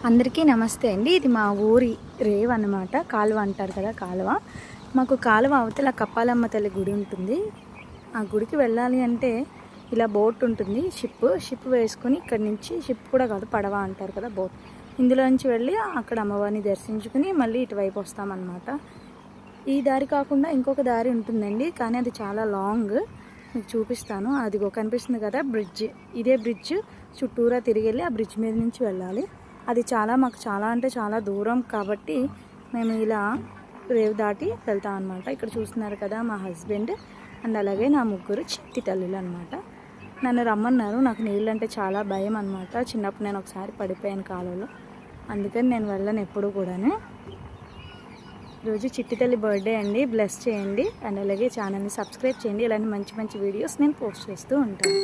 అందరికీ నమస్తే అండి. ఇది మా ఊరి రేవ్ అన్నమాట. కాలువ అంటారు కదా, కాలువ. మాకు కాలువ అవతల కప్పాలమ్మ తల్లి గుడి ఉంటుంది. ఆ గుడికి వెళ్ళాలి అంటే ఇలా బోట్ ఉంటుంది, షిప్ వేసుకొని ఇక్కడి నుంచి, షిప్ కూడా కాదు పడవ అంటారు కదా, బోట్, ఇందులో నుంచి వెళ్ళి అక్కడ అమ్మవారిని దర్శించుకుని మళ్ళీ ఇటువైపు వస్తామన్నమాట. ఈ దారి కాకుండా ఇంకొక దారి ఉంటుందండి, కానీ అది చాలా లాంగ్. మీకు చూపిస్తాను. అదిగో కనిపిస్తుంది కదా బ్రిడ్జ్, ఇదే బ్రిడ్జ్ చుట్టూరా తిరిగి వెళ్ళి ఆ బ్రిడ్జ్ మీద నుంచి వెళ్ళాలి. అది మాకు చాలా అంటే చాలా దూరం కాబట్టి మేము ఇలా రేవు దాటి వెళ్తాం అనమాట. ఇక్కడ చూస్తున్నారు కదా మా హస్బెండ్ అండ్ అలాగే నా ముగ్గురు చిట్టి తల్లులు అనమాట. నన్ను రమ్మన్నారు. నాకు నీళ్ళు అంటే చాలా భయం అనమాట. చిన్నప్పుడు నేను ఒకసారి పడిపోయాను కాలువలో, అందుకని నేను వెళ్ళను ఎప్పుడు కూడాను. ఈరోజు చిట్టి తల్లి బర్త్డే అండి. బ్లెస్ చేయండి అండ్ అలాగే ఛానల్ని సబ్స్క్రైబ్ చేయండి. ఇలాంటి మంచి మంచి వీడియోస్ నేను పోస్ట్ చేస్తూ ఉంటాను.